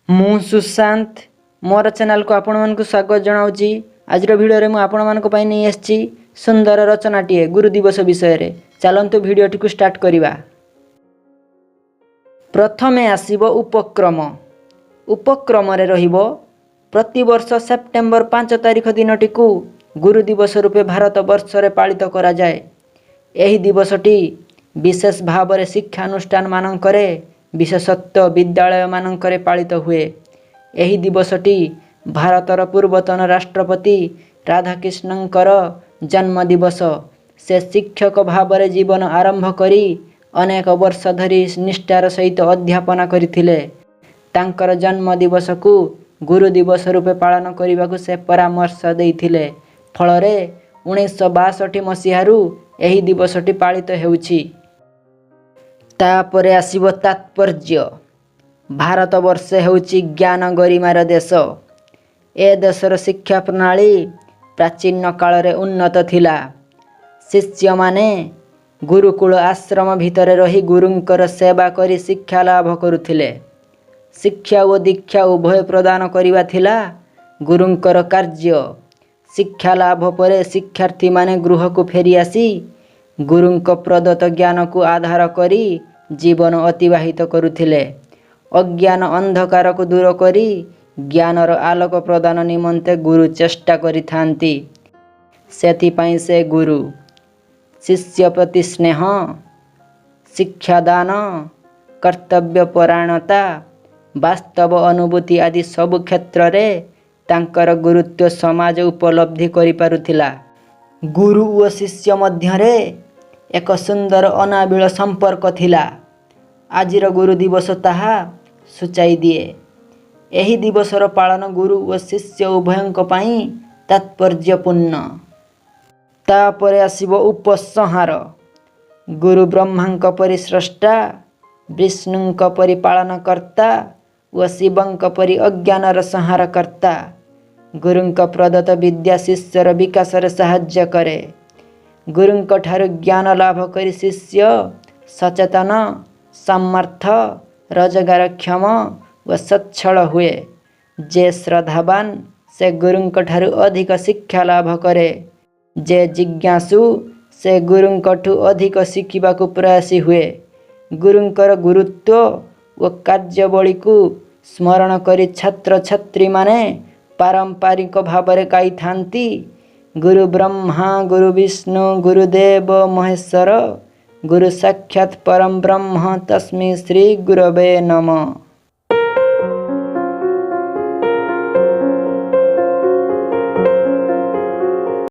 ମୁଁ ସୁଶାନ୍ତ मोर चैनल को आपण मानक स्वागत जनाऊँगी। आज भिडियो में आपण मानक नहीं आसी सुंदर रचनाटीए गुरु दिवस विषय रे। चलतु भिडियोटी को स्टार्ट करिबा। प्रथमे आसीबो उपक्रम। उपक्रम रे रहिबो प्रति वर्ष सेप्टेम्बर 5 तारिख दिनटी को गुरु दिवस रूपे भारत वर्ष रे पालित करा जाए। एही दिवसटी विशेष भाव रे शिक्षानुष्ठान मानकरे विशेषत्व विद्यालय मानकरे पालित हुए। एही दिवसटी भारतर पूर्वतन राष्ट्रपति राधाकृष्णंकर जन्म दिवस। से शिक्षक भाव रे जीवन आरंभ करी अनेक वर्ष धरी निष्ठार सहित अध्यापना करथिले। तांकर जन्म दिवस को गुरु दिवस रूपे पालन करने को से परामर्श देइथिले। फलरे 1962 मसीहारू एही दिवसटी पालित हेउछि। तापरे आसीबो तात्पर्य। भारत वर्ष हेउछि ज्ञान गरिमार देश। ए देशर शिक्षा प्रणाली प्राचीन काल रे उन्नत थिला। शिष्य माने गुरुकुल आश्रम भितर रही गुरुंकर सेवा करी शिक्षा लाभ करुथिले। शिक्षा और दीक्षा उभय प्रदान करिवा थिला गुरुंकर कार्य। शिक्षा लाभ परे शिक्षार्थी माने गृह को फेरी आसी गुरुंक प्रदत्त ज्ञान को आधार करी जीवन अतिबाहित करुथिले। अज्ञान अंधकार को दूर करी ज्ञानर आलोक प्रदान निमंते गुरु चेष्टा करिथांती। सेथिपाई से गुरु शिष्य प्रति स्नेह, शिक्षादान, कर्तव्य परायणता, वास्तव अनुभूति आदि सब क्षेत्र रे तांकर गुरुत्व समाज उपलब्धि करि पारुथिला। गुरु और शिष्य मध्य रे एक सुंदर अनाबिल संपर्क थिला। आजिर गुरु दिवस ताहा सूचाई दिए। एही दिवसर पालन गुरु और शिष्य उभयंक पाई तात्पर्यपूर्ण। तापरे आसीबो उपसंहार। गुरु ब्रह्मांक परि स्रष्टा, विष्णुंक परि पालनकर्ता व शिवंक परि अज्ञानर संहारकर्ता। गुरुंक प्रदत्त विद्या शिष्यर विकास रे साहाय्य करे। गुरुंक ठारु ज्ञान लाभ करी शिष्य सचेतन, समर्थ, रोजगारक्षम व सच्छल हुए। जे श्रद्धावान से गुरुंक ठारु अधिक शिक्षा लाभ करे। जे जिज्ञासु से गुरुंकठु अधिक शिखिबाकु प्रयासी हुए। गुरुंकर गुरुत्व व कार्यावली को स्मरण करी छात्र छात्री माने पारंपरिक भावरे गाई थांती। गुरु ब्रह्मा गुरु विष्णु गुरुदेव महेश्वर गुरु साक्षात् परम ब्रह्म तस्मै श्री गुरवे नमः।